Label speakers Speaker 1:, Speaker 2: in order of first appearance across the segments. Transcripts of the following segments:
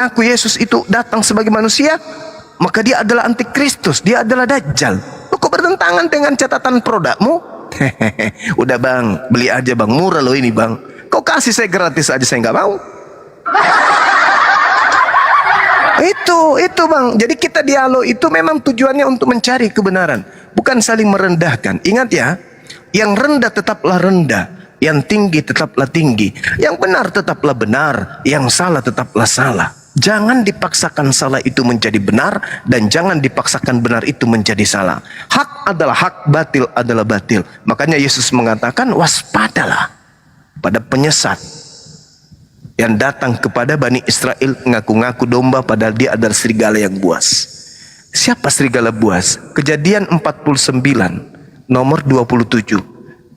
Speaker 1: mengaku Yesus itu datang sebagai manusia, maka dia adalah antikristus, dia adalah dajjal. Lu kok bertentangan dengan catatan produkmu? Udah bang, beli aja bang, murah loh ini bang. Kau kasih saya gratis aja, saya nggak mau. Itu bang. Jadi kita dialog itu memang tujuannya untuk mencari kebenaran, bukan saling merendahkan. Ingat ya, yang rendah tetaplah rendah, yang tinggi tetaplah tinggi, yang benar tetaplah benar, yang salah tetaplah salah. Jangan dipaksakan salah itu menjadi benar, dan jangan dipaksakan benar itu menjadi salah. Hak adalah hak, batil adalah batil. Makanya Yesus mengatakan, waspadalah pada penyesat yang datang kepada Bani Israel ngaku-ngaku domba padahal dia adalah serigala yang buas. Siapa serigala buas? Kejadian 49 nomor 27.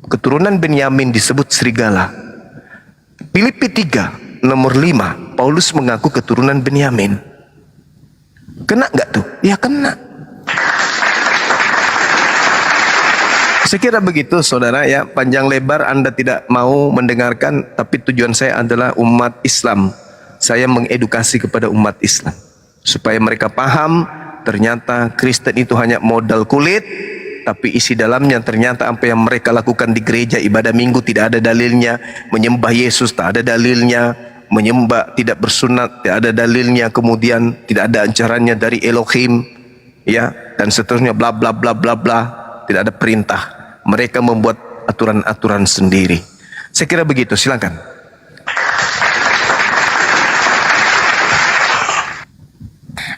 Speaker 1: Keturunan Benyamin disebut serigala. Filipi 3 nomor 5, Paulus mengaku keturunan Benyamin. Kena nggak tuh? Ya kena. Saya kira begitu saudara ya, panjang lebar Anda tidak mau mendengarkan, tapi tujuan saya adalah umat Islam. Saya mengedukasi kepada umat Islam supaya mereka paham ternyata Kristen itu hanya modal kulit, tapi isi dalamnya ternyata apa yang mereka lakukan di gereja, ibadah minggu tidak ada dalilnya, menyembah Yesus tak ada dalilnya, menyembah tidak bersunat tidak ada dalilnya, kemudian tidak ada ajarannya dari Elohim ya, dan seterusnya bla bla bla bla bla, tidak ada perintah. Mereka membuat aturan-aturan sendiri. Saya kira begitu, silakan.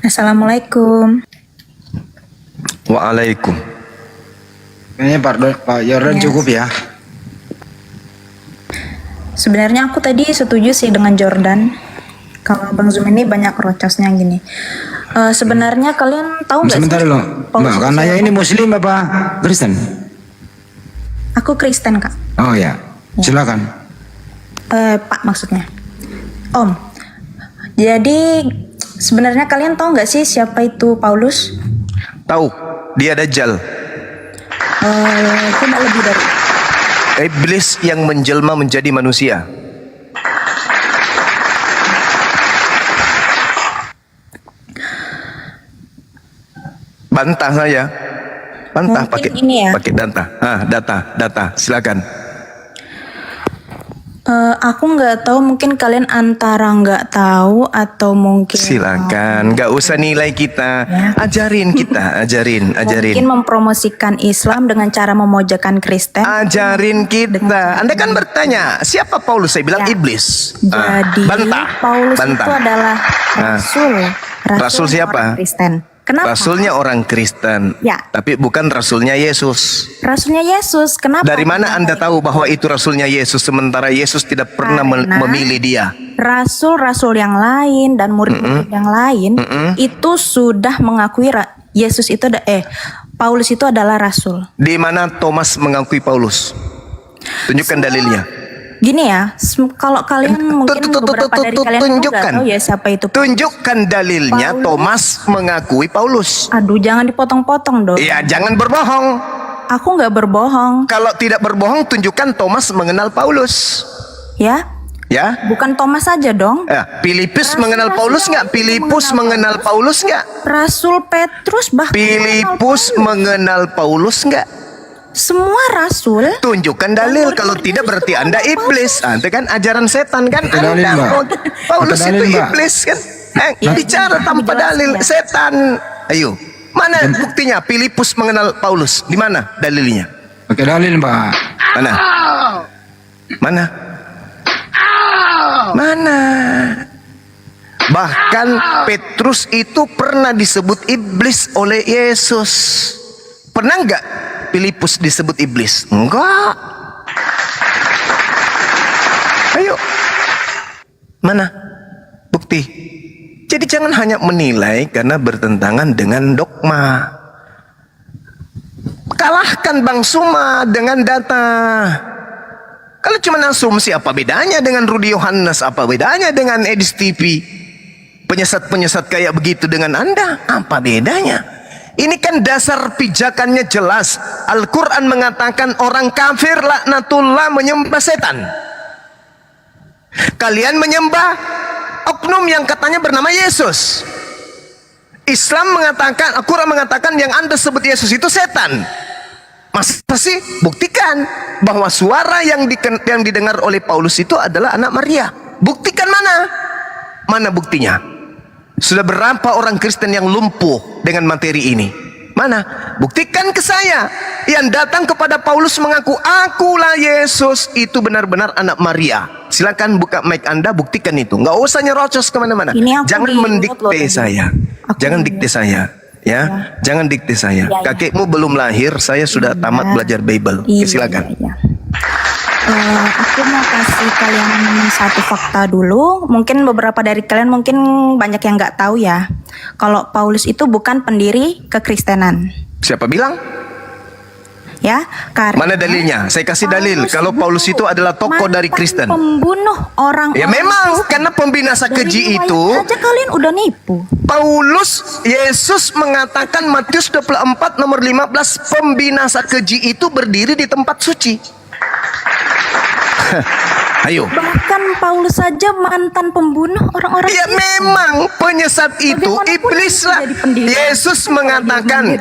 Speaker 2: Assalamualaikum.
Speaker 1: Waalaikum.
Speaker 3: Kayaknya Pak Jordan cukup ya.
Speaker 2: Sebenarnya aku tadi setuju sih dengan Jordan. Kalau Bang Zum ini banyak rocosnya gini. Sebenarnya kalian tahu nggak?
Speaker 3: Sebentar loh, Mbak, karena ya ini Muslim apa Kristen?
Speaker 2: Aku Kristen kak.
Speaker 3: Oh ya, silakan.
Speaker 2: Pak maksudnya. Om. Jadi sebenarnya kalian tahu nggak sih siapa itu Paulus?
Speaker 1: Tahu, dia Dajjal.
Speaker 2: Cuma lebih dari
Speaker 1: Iblis yang menjelma menjadi manusia. Bantah saya. Bantah pakai
Speaker 2: ini ya.
Speaker 1: Pakai data. Silakan.
Speaker 2: Aku nggak tahu, mungkin kalian antara nggak tahu atau mungkin
Speaker 1: Silakan, nggak usah nilai kita.
Speaker 2: Ya.
Speaker 1: Ajarin kita, ajarin.
Speaker 2: mungkin mempromosikan Islam dengan cara memojokkan Kristen.
Speaker 1: Ajarin kita. Anda kan bertanya, siapa Paulus? Saya bilang
Speaker 2: Ya.
Speaker 1: iblis.
Speaker 2: Jadi
Speaker 1: Bantah.
Speaker 2: Paulus
Speaker 1: Bantah.
Speaker 2: itu adalah
Speaker 1: Rasul siapa?
Speaker 2: orang Kristen. Kenapa?
Speaker 1: Rasulnya orang Kristen,
Speaker 2: Ya.
Speaker 1: tapi bukan rasulnya Yesus.
Speaker 2: Rasulnya Yesus. Kenapa?
Speaker 1: Dari mana Anda tahu bahwa itu rasulnya Yesus sementara Yesus tidak pernah
Speaker 2: Karena
Speaker 1: memilih dia?
Speaker 2: Rasul-rasul yang lain dan murid-murid yang lain itu sudah mengakui Yesus itu Paulus itu adalah rasul.
Speaker 1: Di mana Thomas mengakui Paulus? Tunjukkan dalilnya.
Speaker 2: Gini ya, kalau kalian mungkin beberapa dari kalian itu nggak tahu ya siapa itu.
Speaker 1: Tunjukkan dalilnya
Speaker 2: Paulus.
Speaker 1: Thomas mengakui Paulus.
Speaker 2: Aduh, jangan dipotong-potong dong.
Speaker 1: Ya, jangan berbohong.
Speaker 2: Aku nggak berbohong.
Speaker 1: Kalau tidak berbohong, tunjukkan Thomas mengenal Paulus.
Speaker 2: Ya,
Speaker 1: Ya.
Speaker 2: bukan Thomas saja dong.
Speaker 1: Filipus
Speaker 2: Rasul-
Speaker 1: mengenal Paulus nggak? Filipus mengenal Paulus nggak?
Speaker 2: Rasul Petrus bahkan
Speaker 1: Filipus mengenal Paulus nggak?
Speaker 2: semua rasul.
Speaker 1: Tunjukkan dalil. Kalau tidak berarti Anda iblis. Itu kan ajaran setan kan?
Speaker 3: Pakai dalil, Mbak.
Speaker 1: Paulus
Speaker 3: Pakai
Speaker 1: itu
Speaker 3: dalil, Mbak.
Speaker 1: iblis kan? Bicara tanpa
Speaker 2: Menjelaskan
Speaker 1: dalil,
Speaker 2: ya.
Speaker 1: setan. Ayo, mana buktinya? Filipus mengenal Paulus. Di mana dalilnya?
Speaker 3: Pakai dalil, Mbak.
Speaker 1: Mana? Mana? Mana? Bahkan Petrus itu pernah disebut iblis oleh Yesus. Pernah nggak Filipus disebut iblis? Enggak. Ayo. Mana bukti? Jadi jangan hanya menilai karena bertentangan dengan dogma. Kalahkan Bang Suma dengan data. Kalau cuma asumsi, apa bedanya dengan Rudy Yohanes? Apa bedanya dengan Edis TV? Penyesat-penyesat kayak begitu dengan Anda, apa bedanya? Ini kan dasar pijakannya jelas. Al-Quran mengatakan orang kafir laknatullah menyembah setan. Kalian menyembah oknum yang katanya bernama Yesus. Islam mengatakan, Al-Quran mengatakan yang Anda sebut Yesus itu setan. Masa sih? Buktikan bahwa suara yang didengar oleh Paulus itu adalah anak Maria. Buktikan mana? Mana buktinya? Sudah berapa orang Kristen yang lumpuh dengan materi ini? Mana? Buktikan ke saya. Yang datang kepada Paulus mengaku, akulah Yesus, itu benar-benar anak Maria. Silakan buka mic Anda, buktikan itu. Nggak usah nyerocos kemana-mana. Jangan mendikte saya. Jangan dikte saya. Ya, jangan dikte saya. Kakekmu belum lahir, saya sudah tamat belajar Bible. Oke, silakan.
Speaker 2: Aku mau kasih kalian satu fakta dulu. Mungkin beberapa dari kalian mungkin banyak yang nggak tahu ya. Kalau Paulus itu bukan pendiri kekristenan.
Speaker 1: Siapa bilang?
Speaker 2: Ya, karena
Speaker 1: mana dalilnya? Saya kasih dalil kalau Paulus itu adalah tokoh dari Kristen.
Speaker 2: Pembunuh orang.
Speaker 1: Ya memang karena pembinasa keji itu.
Speaker 2: Aja kalian udah nipu.
Speaker 1: Paulus, Yesus mengatakan Matius 24 nomor 15, pembinasa keji itu berdiri di tempat suci. Ayo.
Speaker 2: Bahkan Paulus saja mantan pembunuh orang-orang.
Speaker 1: Ya memang penyesat itu iblis lah. Yesus mengatakan,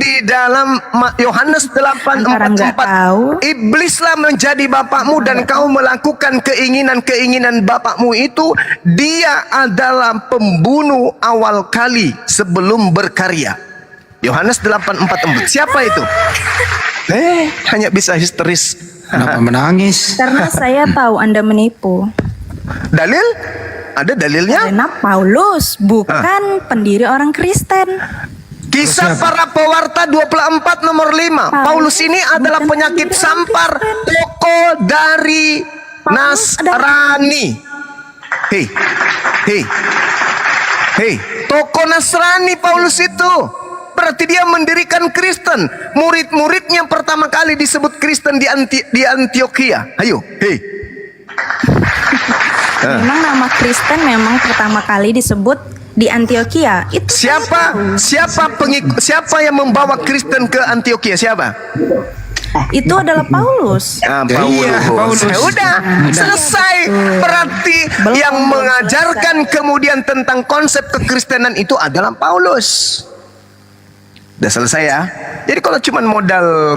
Speaker 1: di dalam Yohanes 8:44, iblislah menjadi bapakmu dan kau melakukan keinginan-keinginan bapakmu itu. Dia adalah pembunuh awal kali sebelum berkarya. Yohanes 8:44. Siapa itu? Hanya bisa histeris.
Speaker 3: Kenapa menangis?
Speaker 2: Karena saya tahu Anda menipu.
Speaker 1: Dalil? Ada dalilnya?
Speaker 2: Karena Paulus bukan pendiri orang Kristen.
Speaker 1: Kisah para pewarta 24 nomor 5. Paulus ini adalah penyakit sampar, tokoh dari Nasrani. Hei, tokoh Nasrani Paulus itu. Berarti dia mendirikan Kristen. Murid-muridnya pertama kali disebut Kristen di Antioquia. Ayo,
Speaker 2: Memang nama Kristen memang pertama kali disebut di Antioquia. Itu
Speaker 1: siapa yang membawa Kristen ke Antioquia? Siapa?
Speaker 2: Itu adalah Paulus.
Speaker 1: Paulus. Ya udah, selesai. Berarti yang mengajarkan kemudian tentang konsep kekristenan itu adalah Paulus. Udah selesai ya. Jadi kalau cuma modal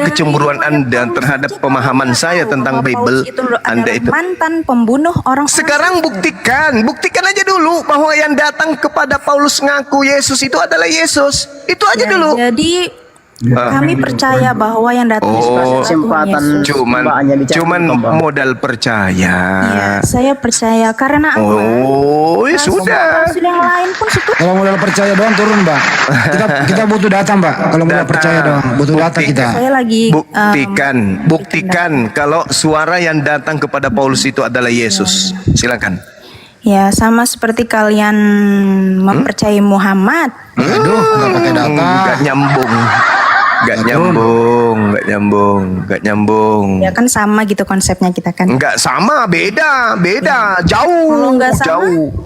Speaker 1: kecemburuan Anda terhadap pemahaman saya tentang Bible, Anda itu
Speaker 2: mantan pembunuh orang.
Speaker 1: Sekarang buktikan aja dulu bahwa yang datang kepada Paulus ngaku Yesus itu adalah Yesus. Itu aja dulu.
Speaker 2: Jadi kami percaya bahwa yang datang
Speaker 3: kesempatan
Speaker 1: cuman modal percaya.
Speaker 2: Iya, saya percaya karena
Speaker 1: ya sudah.
Speaker 2: Yang lain pun setuju.
Speaker 3: Kalau modal percaya doang turun, Mbak. Kita butuh data, Mbak. Kalau modal percaya doang, butuh data kita.
Speaker 2: Saya lagi
Speaker 1: buktikan kalau suara yang datang kepada Paulus itu adalah Yesus. Silakan.
Speaker 2: Ya, sama seperti kalian mempercayai Muhammad.
Speaker 3: Aduh, nggak pakai data.
Speaker 1: Gak nyambung.
Speaker 2: Ya kan sama gitu konsepnya kita kan.
Speaker 1: Enggak sama, beda, jauh.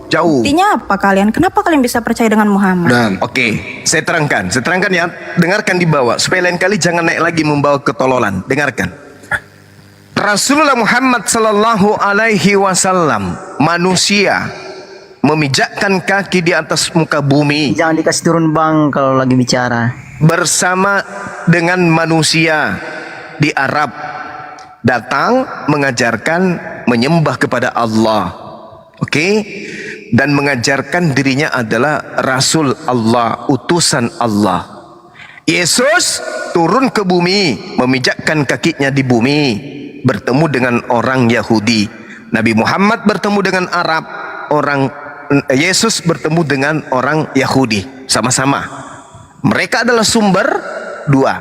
Speaker 1: Jauh.
Speaker 2: Buktinya apa kalian? Kenapa kalian bisa percaya dengan Muhammad?
Speaker 1: Oke, saya terangkan ya. Dengarkan di bawah supaya lain kali jangan naik lagi membawa ketololan. Dengarkan. Rasulullah Muhammad sallallahu alaihi wasallam, manusia memijakkan kaki di atas muka bumi.
Speaker 4: Jangan dikasih turun, Bang, kalau lagi bicara.
Speaker 1: Bersama dengan manusia di Arab, datang mengajarkan menyembah kepada Allah. Oke? Dan mengajarkan dirinya adalah Rasul Allah, utusan Allah. Yesus turun ke bumi, memijakkan kakinya di bumi, bertemu dengan orang Yahudi. Nabi Muhammad bertemu dengan Arab, Yesus bertemu dengan orang Yahudi, sama-sama. Mereka adalah sumber dua.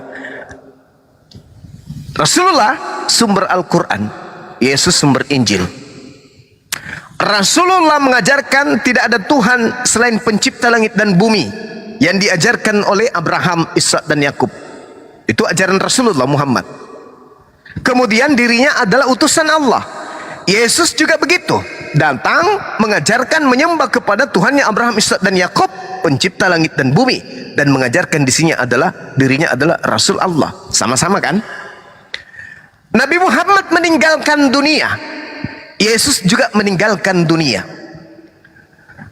Speaker 1: Rasulullah sumber Al-Quran, Yesus sumber Injil. Rasulullah mengajarkan tidak ada Tuhan selain pencipta langit dan bumi, yang diajarkan oleh Abraham, Ishak dan Yakub. Itu ajaran Rasulullah Muhammad. Kemudian dirinya adalah utusan Allah. Yesus juga begitu, datang mengajarkan menyembah kepada Tuhannya Abraham, Ishak dan Yakub, pencipta langit dan bumi, dan mengajarkan dirinya adalah Rasul Allah. Sama-sama kan? Nabi Muhammad meninggalkan dunia, Yesus juga meninggalkan dunia.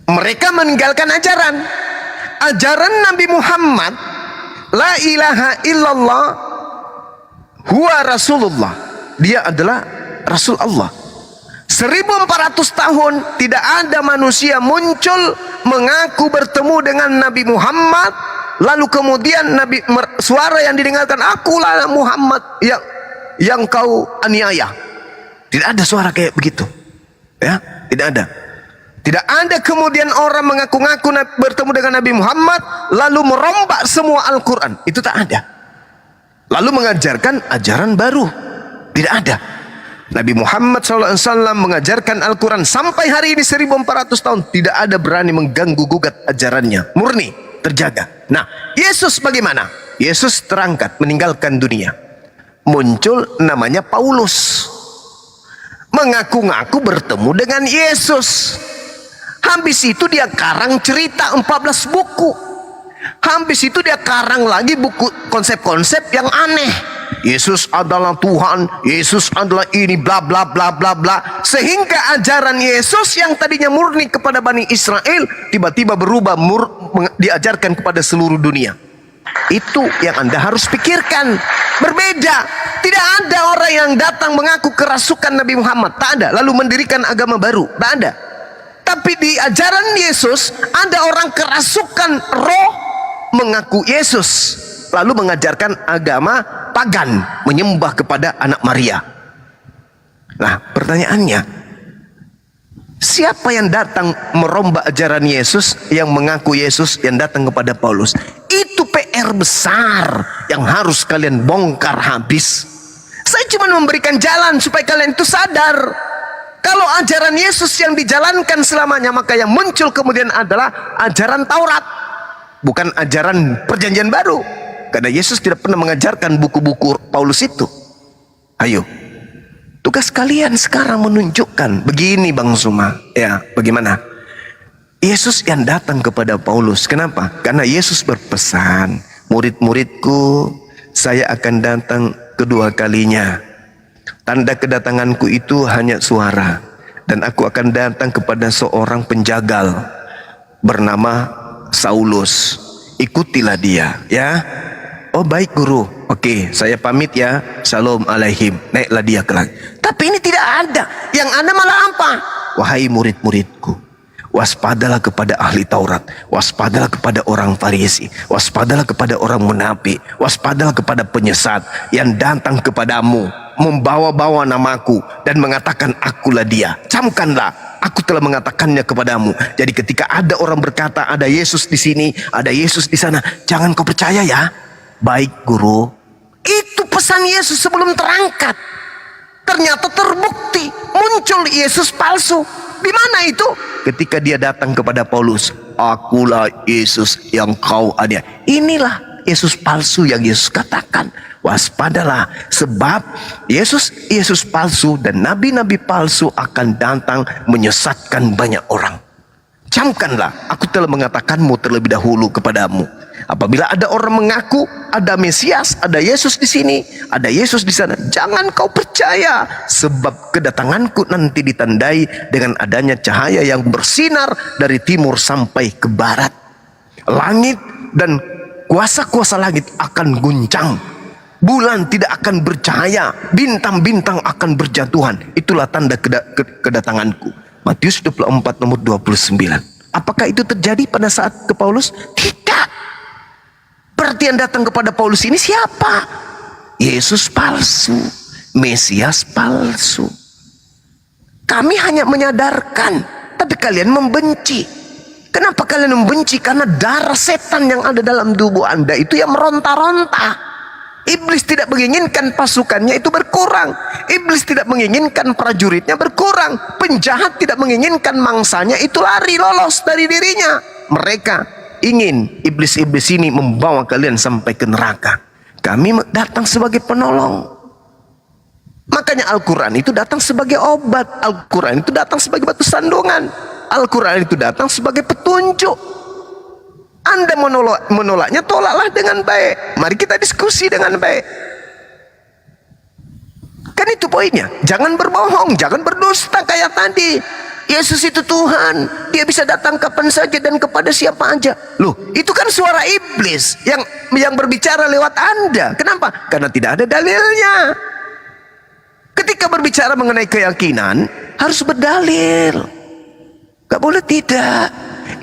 Speaker 1: Mereka meninggalkan ajaran Nabi Muhammad, la ilaha illallah huwa rasulullah, dia adalah Rasul Allah. 1400 tahun tidak ada manusia muncul mengaku bertemu dengan Nabi Muhammad, lalu kemudian suara yang didengarkan, akulah Muhammad yang kau aniaya. Tidak ada suara kayak begitu, ya, tidak ada. Tidak ada kemudian orang mengaku-ngaku bertemu dengan Nabi Muhammad lalu merombak semua Al-Quran. Itu tak ada. Lalu mengajarkan ajaran baru. Tidak ada. Nabi Muhammad SAW mengajarkan Al-Quran sampai hari ini 1400 tahun. Tidak ada berani mengganggu gugat ajarannya. Murni, terjaga. Nah, Yesus bagaimana? Yesus terangkat, meninggalkan dunia. Muncul namanya Paulus. Mengaku-ngaku bertemu dengan Yesus. Habis itu dia karang cerita 14 buku. Habis itu dia karang lagi buku konsep-konsep yang aneh. Yesus adalah Tuhan, Yesus adalah ini, bla bla bla bla bla. Sehingga ajaran Yesus yang tadinya murni kepada Bani Israel tiba-tiba berubah diajarkan kepada seluruh dunia. Itu yang Anda harus pikirkan. Berbeda. Tidak ada orang yang datang mengaku kerasukan Nabi Muhammad, tak ada, lalu mendirikan agama baru, tak ada. Tapi di ajaran Yesus ada orang kerasukan roh mengaku Yesus, lalu mengajarkan agama pagan, menyembah kepada anak Maria. Nah, pertanyaannya, siapa yang datang merombak ajaran Yesus, yang mengaku Yesus, yang datang kepada Paulus? Itu PR besar yang harus kalian bongkar habis. Saya cuma memberikan jalan supaya kalian itu sadar. Kalau ajaran Yesus yang dijalankan selamanya, maka yang muncul kemudian adalah ajaran Taurat, bukan ajaran Perjanjian Baru. Karena Yesus tidak pernah mengajarkan buku-buku Paulus itu. Ayo, tugas kalian sekarang menunjukkan begini, Bang Suma. Ya, bagaimana? Yesus yang datang kepada Paulus. Kenapa? Karena Yesus berpesan, murid-muridku, saya akan datang kedua kalinya. Tanda kedatanganku itu hanya suara, dan aku akan datang kepada seorang penjagal bernama Saulus. Ikutilah dia, ya. Oh baik guru, oke, saya pamit ya. Shalom alaihim. Naiklah dia ke langit. Tapi ini tidak ada. Yang ada malah apa? Wahai murid-muridku, waspadalah kepada ahli Taurat, waspadalah kepada orang Farisi, waspadalah kepada orang munafik, waspadalah kepada penyesat yang datang kepadamu membawa-bawa namaku dan mengatakan akulah dia. Camkanlah, aku telah mengatakannya kepadamu. Jadi ketika ada orang berkata ada Yesus di sini, ada Yesus di sana, jangan kau percaya ya. Baik guru. Itu pesan Yesus sebelum terangkat. Ternyata terbukti muncul Yesus palsu. Di mana itu? Ketika dia datang kepada Paulus, akulah Yesus yang kau aniaya. Inilah Yesus palsu yang Yesus katakan. Waspadalah, sebab Yesus palsu dan nabi-nabi palsu akan datang menyesatkan banyak orang. Camkanlah, aku telah mengatakanmu terlebih dahulu kepadamu. Apabila ada orang mengaku ada Mesias, ada Yesus di sini, ada Yesus di sana, jangan kau percaya, sebab kedatanganku nanti ditandai dengan adanya cahaya yang bersinar dari timur sampai ke barat. Langit dan kuasa-kuasa langit akan guncang. Bulan tidak akan bercahaya, bintang-bintang akan berjatuhan. Itulah tanda kedatanganku. Matius 24 nomor 29. Apakah itu terjadi pada saat ke Paulus? Tidak. Berarti yang datang kepada Paulus ini siapa? Yesus palsu, Mesias palsu. Kami hanya menyadarkan, tapi kalian membenci. Kenapa kalian membenci? Karena darah setan yang ada dalam tubuh Anda itu yang meronta-ronta. Iblis tidak menginginkan pasukannya itu berkurang. Iblis tidak menginginkan prajuritnya berkurang. Penjahat tidak menginginkan mangsanya itu lari lolos dari dirinya. Mereka ingin iblis-iblis ini membawa kalian sampai ke neraka. Kami datang sebagai penolong. Makanya Al-Quran itu datang sebagai obat. Al-Quran itu datang sebagai batu sandungan. Al-Quran itu datang sebagai petunjuk. Anda menolaknya, tolaklah dengan baik. Mari kita diskusi dengan baik. Kan itu poinnya. Jangan berbohong, jangan berdusta kayak tadi. Yesus itu Tuhan, dia bisa datang kapan saja dan kepada siapa aja. Loh, itu kan suara iblis yang berbicara lewat Anda. Kenapa? Karena tidak ada dalilnya. Ketika berbicara mengenai keyakinan, harus berdalil. Gak boleh tidak.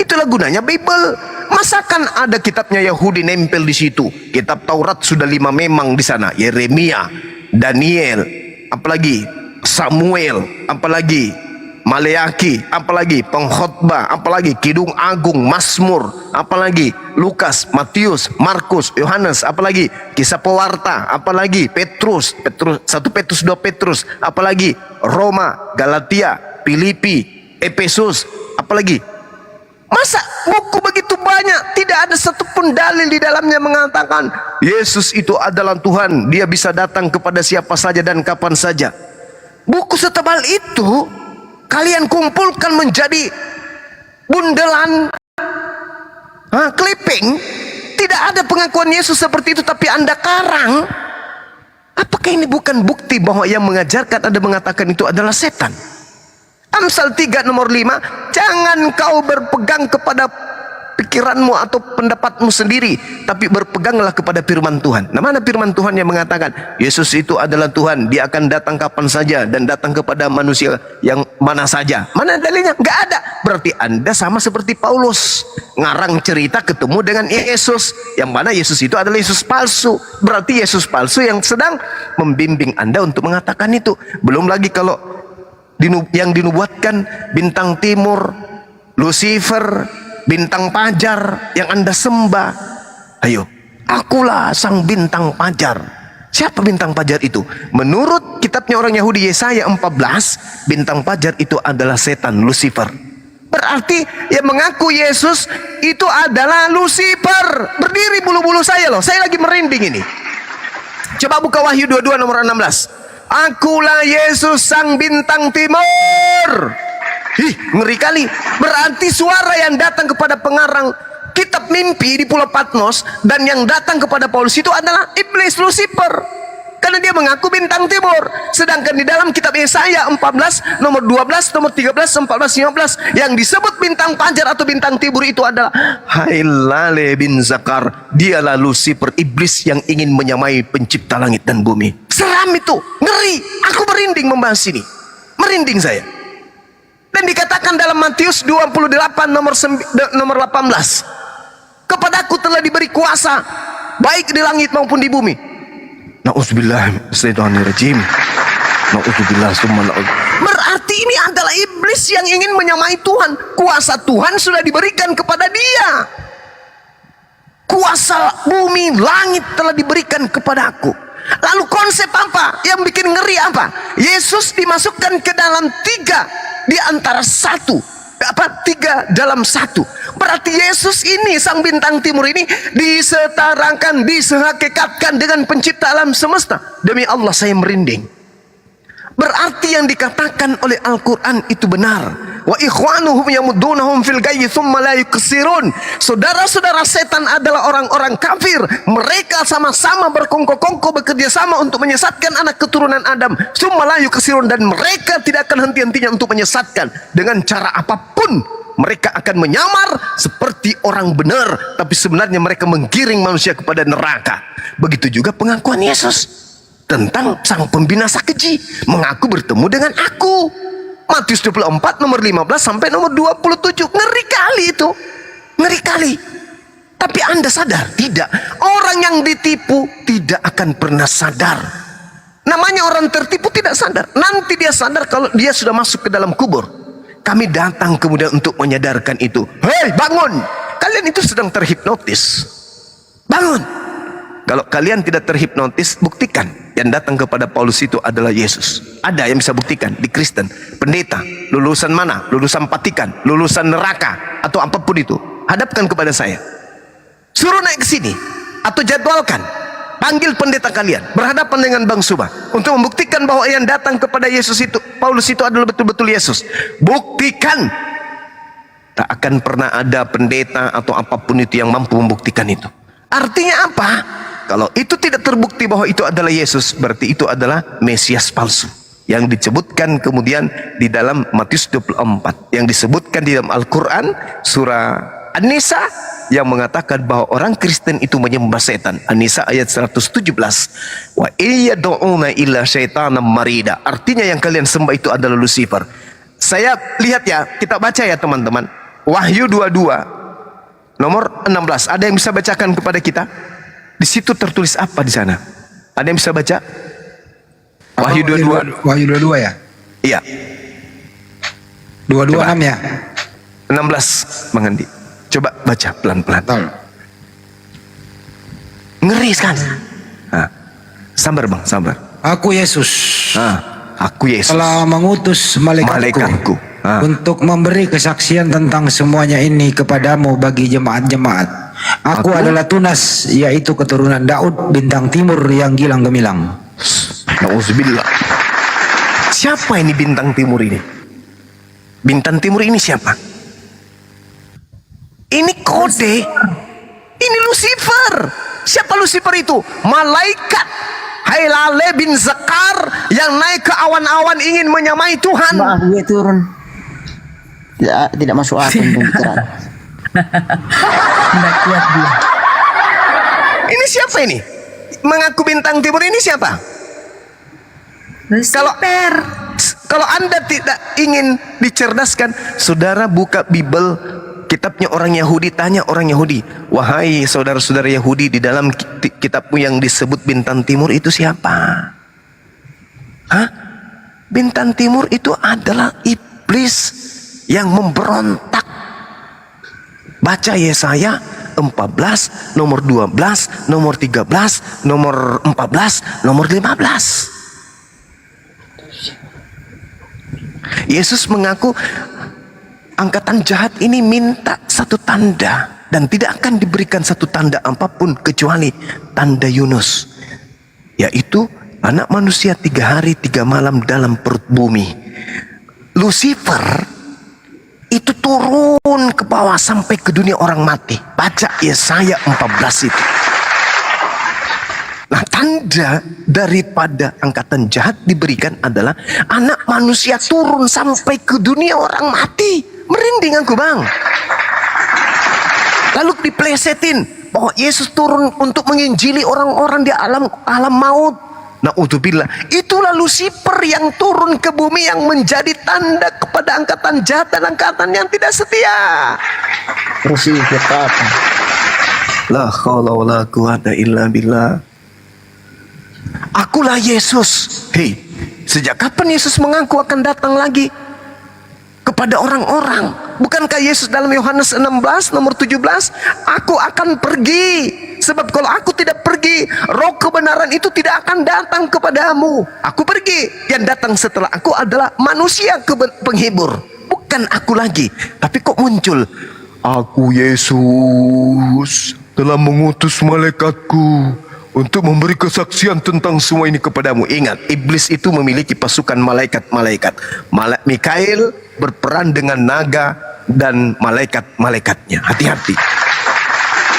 Speaker 1: Itulah gunanya Bible. Masakan ada kitabnya Yahudi nempel di situ. Kitab Taurat sudah 5 memang di sana. Yeremia, Daniel, apalagi Samuel, apalagi Maleaki, apalagi Pengkhotbah, apalagi Kidung Agung, Mazmur, apalagi Lukas, Matius, Markus, Yohanes, apalagi Kisah Pewarta, apalagi Petrus, 1 Petrus, 2 Petrus, apalagi Roma, Galatia, Filipi, Efesus, apalagi. Masa buku begitu banyak tidak ada satupun dalil di dalamnya mengatakan Yesus itu adalah Tuhan, dia bisa datang kepada siapa saja dan kapan saja. Buku setebal itu kalian kumpulkan menjadi bundelan clipping, tidak ada pengakuan Yesus seperti itu, tapi Anda karang. Apakah ini bukan bukti bahwa yang mengajarkan Anda mengatakan itu adalah setan? Amsal 3 nomor 5, jangan kau berpegang kepada pikiranmu atau pendapatmu sendiri, tapi berpeganglah kepada firman Tuhan. Nah, mana firman Tuhan yang mengatakan Yesus itu adalah Tuhan, dia akan datang kapan saja dan datang kepada manusia yang mana saja? Mana dalilnya? Nggak ada. Berarti Anda sama seperti Paulus, ngarang cerita ketemu dengan Yesus, yang mana Yesus itu adalah Yesus palsu. Berarti Yesus palsu yang sedang membimbing Anda untuk mengatakan itu. Belum lagi kalau yang dinubuatkan bintang timur, Lucifer, bintang fajar yang Anda sembah. Ayo, akulah sang bintang fajar. Siapa bintang fajar itu? Menurut kitabnya orang Yahudi Yesaya 14, bintang fajar itu adalah setan, Lucifer. Berarti yang mengaku Yesus itu adalah Lucifer. Berdiri bulu-bulu saya loh, saya lagi merinding ini. Coba buka Wahyu 22 nomor 16. Akulah Yesus sang bintang timur. Ih, ngeri kali. Berarti suara yang datang kepada pengarang kitab mimpi di Pulau Patmos dan yang datang kepada Paulus itu adalah iblis, Lucifer. Karena dia mengaku bintang timur. Sedangkan di dalam kitab Yesaya 14 nomor 12, nomor 13, 14, 15 yang disebut bintang fajar atau bintang timur itu adalah Hailale bin Zakar. Dialah Lucifer, iblis yang ingin menyamai pencipta langit dan bumi. Seram itu, ngeri. Aku merinding membahas ini. Merinding saya. Dan dikatakan dalam Matius 28 nomor 18, kepadaku telah diberi kuasa baik di langit maupun di bumi. Na'udzubillah minasyaitonirrajim. Na'udzubillah summa na'udzubillah. Berarti ini adalah iblis yang ingin menyamai Tuhan. Kuasa Tuhan sudah diberikan kepada dia. Kuasa bumi, langit telah diberikan kepadaku. Lalu konsep apa? Yang bikin ngeri apa? Yesus dimasukkan ke dalam 3 di antara 1. 3 dalam 1. Berarti Yesus ini sang bintang timur ini disetarakan, disehakikatkan dengan pencipta alam semesta. Demi Allah saya merinding. Berarti yang dikatakan oleh Al-Quran itu benar. Wa ikhwanuhum yamuddunahum fil gayyi thumma la yuqsirun. Saudara-saudara setan adalah orang-orang kafir. Mereka sama-sama berkongko-kongko bekerja sama untuk menyesatkan anak keturunan Adam. Thumma la yuqsirun, dan mereka tidak akan henti-hentinya untuk menyesatkan dengan cara apapun. Mereka akan menyamar seperti orang benar, tapi sebenarnya mereka menggiring manusia kepada neraka. Begitu juga pengakuan Yesus tentang sang pembinasa keji, mengaku bertemu dengan aku. Matius 24 nomor 15 sampai nomor 27. Ngeri kali itu. Ngeri kali. Tapi Anda sadar? Tidak. Orang yang ditipu tidak akan pernah sadar. Namanya orang tertipu tidak sadar. Nanti dia sadar kalau dia sudah masuk ke dalam kubur. Kami datang kemudian untuk menyadarkan itu. Hei, bangun. Kalian itu sedang terhipnotis. Bangun. Kalau kalian tidak terhipnotis, buktikan yang datang kepada Paulus itu adalah Yesus. Ada yang bisa buktikan di Kristen. Pendeta, lulusan mana? Lulusan Vatikan, lulusan neraka, atau apapun itu. Hadapkan kepada saya. Suruh naik ke sini, atau jadwalkan. Panggil pendeta kalian, berhadapan dengan Bang Suba, untuk membuktikan bahwa yang datang kepada Yesus itu, Paulus itu adalah betul-betul Yesus. Buktikan. Tak akan pernah ada pendeta atau apapun itu yang mampu membuktikan itu. Artinya apa? kalau itu tidak terbukti bahwa itu adalah Yesus, berarti itu adalah Mesias palsu yang disebutkan kemudian di dalam Matius 24, yang disebutkan di dalam Al-Quran surah An-Nisa, yang mengatakan bahwa orang Kristen itu menyembah setan. An-Nisa ayat 117. Wa iyad'una illa syaitanam marida. Artinya yang kalian sembah itu adalah Lucifer. Saya lihat ya, kita baca ya teman-teman. Wahyu 22 nomor 16. Ada yang bisa bacakan kepada kita? Di situ tertulis apa di sana? Ada yang bisa baca? Wahyu 22.
Speaker 3: Wahyu 22 ya?
Speaker 1: Iya.
Speaker 3: 226 ya?
Speaker 1: 16 Bang Andi. Coba baca pelan-pelan.
Speaker 3: Betul.
Speaker 1: Ngeri sekali. Sabar Bang, sabar.
Speaker 3: Aku Yesus
Speaker 1: Aku Yesus
Speaker 3: telah mengutus malaikatku untuk memberi kesaksian tentang semuanya ini kepadamu bagi jemaat-jemaat. Aku adalah Tunas, yaitu keturunan Daud bintang timur yang gilang gemilang.
Speaker 1: Nauzubillah. Siapa ini bintang timur ini? Bintang timur ini siapa? Ini kode. Ini Lucifer. Siapa Lucifer itu? Malaikat Hailale bin Zakar yang naik ke awan-awan ingin menyamai Tuhan.
Speaker 4: Maaf, gue turun. Tidak masuk akal pembicaraan.
Speaker 5: Tidak kuat dia.
Speaker 1: Ini siapa ini? Mengaku bintang timur ini siapa?
Speaker 2: Lucifer.
Speaker 1: Kalau Anda tidak ingin dicerdaskan, saudara buka Bible, kitabnya orang Yahudi, tanya orang Yahudi, wahai saudara-saudara Yahudi, di dalam kitabmu yang disebut bintang timur itu siapa? Hah? Bintang timur itu adalah iblis yang memberontak. Baca Yesaya 14, nomor 12, nomor 13, nomor 14, nomor 15. Yesus mengaku angkatan jahat ini minta satu tanda, dan tidak akan diberikan satu tanda apapun kecuali tanda Yunus, yaitu anak manusia 3 hari 3 malam dalam perut bumi. Lucifer itu turun ke bawah sampai ke dunia orang mati. Baca Yesaya 14 itu. Nah, tanda daripada angkatan jahat diberikan adalah anak manusia turun sampai ke dunia orang mati. Merinding aku Bang. Lalu diplesetin bahwa Yesus turun untuk menginjili orang-orang di alam maut. Na'udzubillah. Itulah Lucifer yang turun ke bumi yang menjadi tanda kepada angkatan jahat dan angkatan yang tidak setia.
Speaker 4: Terus sih kita apa?
Speaker 1: La haula wala quwata illa billah. Akulah Yesus. Hei, sejak kapan Yesus mengaku akan datang lagi kepada orang-orang? Bukankah Yesus dalam Yohanes 16 nomor 17, aku akan pergi, sebab kalau aku tidak pergi, roh kebenaran itu tidak akan datang kepadamu. Aku pergi, yang datang setelah aku adalah manusia penghibur, bukan aku lagi. Tapi kok muncul, aku Yesus telah mengutus malaikatku untuk memberi kesaksian tentang semua ini kepadamu. Ingat, iblis itu memiliki pasukan malaikat-malaikat. Mikail berperan dengan naga dan malaikat-malaikatnya. Hati-hati.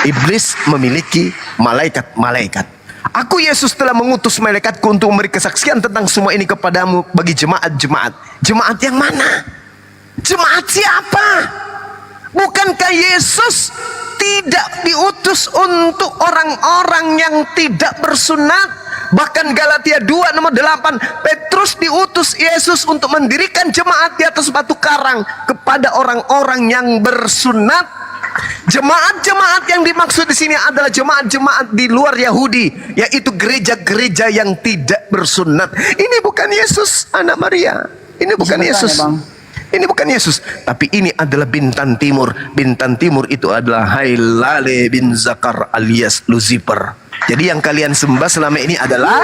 Speaker 1: Iblis memiliki malaikat-malaikat. Aku Yesus telah mengutus malaikatku untuk memberi kesaksian tentang semua ini kepadamu bagi jemaat-jemaat. Jemaat yang mana? Jemaat siapa? Bukankah Yesus tidak diutus untuk orang-orang yang tidak bersunat? Bahkan Galatia 2 nomor 8, Petrus diutus Yesus untuk mendirikan jemaat di atas batu karang kepada orang-orang yang bersunat. Jemaat-jemaat yang dimaksud di sini adalah jemaat-jemaat di luar Yahudi, yaitu gereja-gereja yang tidak bersunat. Ini bukan Yesus anak Maria. Ini bukan Yesus. Ini bukan Yesus, tapi ini adalah bintang timur. Bintang timur itu adalah Hailale bin Zakar alias Lucifer. Jadi yang kalian sembah selama ini adalah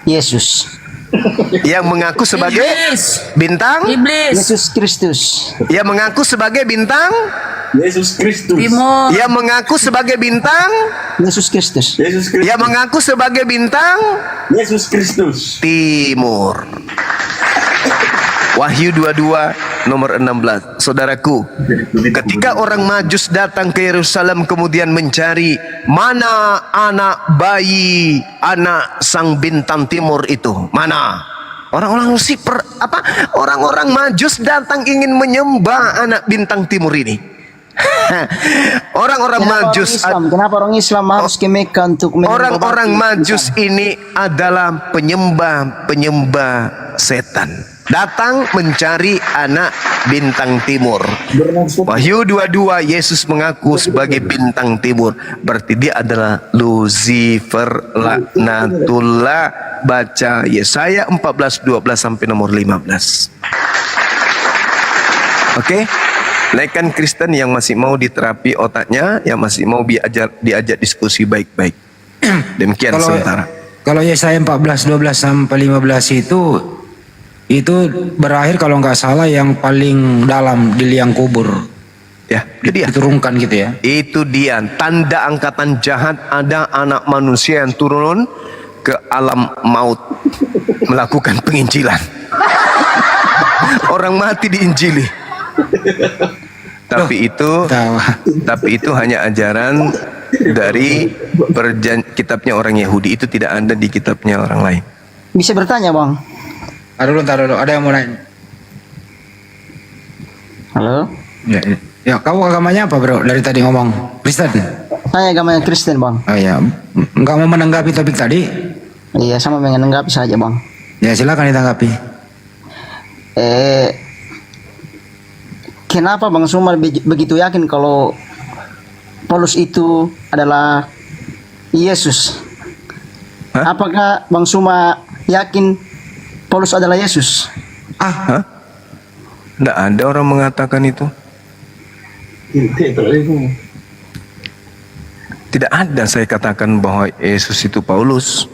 Speaker 4: Yesus.
Speaker 1: Yang mengaku sebagai
Speaker 5: Iblis.
Speaker 1: bintang
Speaker 5: Iblis.
Speaker 4: Yesus Kristus.
Speaker 1: Yang mengaku sebagai bintang
Speaker 6: Yesus Kristus.
Speaker 5: Timur.
Speaker 1: Yang mengaku sebagai bintang
Speaker 4: Yesus Kristus.
Speaker 6: Yesus Kristus.
Speaker 1: Yang mengaku sebagai bintang
Speaker 6: Yesus Kristus.
Speaker 1: timur. Wahyu 22 nomor 16. Saudaraku, ketika orang Majus datang ke Yerusalem kemudian mencari mana anak bayi, anak sang bintang timur itu, mana? Orang-orang Lucifer, orang-orang Majus datang ingin menyembah anak bintang timur ini. Orang-orang Majus,
Speaker 4: Kenapa orang Islam harus ke Mekah untuk menyembah
Speaker 1: orang-orang
Speaker 4: batu?
Speaker 1: Majus ini adalah penyembah setan. Datang mencari anak bintang timur. Wahyu 22 Yesus mengaku sebagai bintang timur. Berarti dia adalah Lucifer laknatullah. Baca Yesaya 14:12 sampai nomor 15. Oke? Naikkan Kristen yang masih mau diterapi otaknya, yang masih mau diajak diskusi baik-baik. Demikian sementara.
Speaker 3: Kalau Yesaya 14:12 sampai 15 itu berakhir kalau nggak salah yang paling dalam di liang kubur.
Speaker 1: Ya, itu dia.
Speaker 3: Diturunkan gitu ya.
Speaker 1: Itu dia, tanda angkatan jahat, ada anak manusia yang turun ke alam maut melakukan penginjilan. Orang mati diinjili. Tapi itu hanya ajaran dari kitabnya orang Yahudi. Itu tidak ada di kitabnya orang lain.
Speaker 4: Bisa bertanya, Bang?
Speaker 3: Taruh dulu. Ada yang mau nanya?
Speaker 4: Halo?
Speaker 3: Ya, kamu agamanya apa, bro? Dari tadi ngomong Kristen.
Speaker 4: Saya agamanya Kristen, Bang.
Speaker 3: Oh ya, nggak mau menanggapi topik tadi?
Speaker 4: Iya, sama menanggapi saja, Bang.
Speaker 3: Ya, silakan ditanggapi.
Speaker 4: Kenapa Bang Suma begitu yakin kalau Paulus itu adalah Yesus?
Speaker 1: Hah?
Speaker 4: Apakah Bang Suma yakin Paulus adalah Yesus?
Speaker 1: Hah? Tidak ada orang mengatakan itu. Tidak ada saya katakan bahwa Yesus itu Paulus.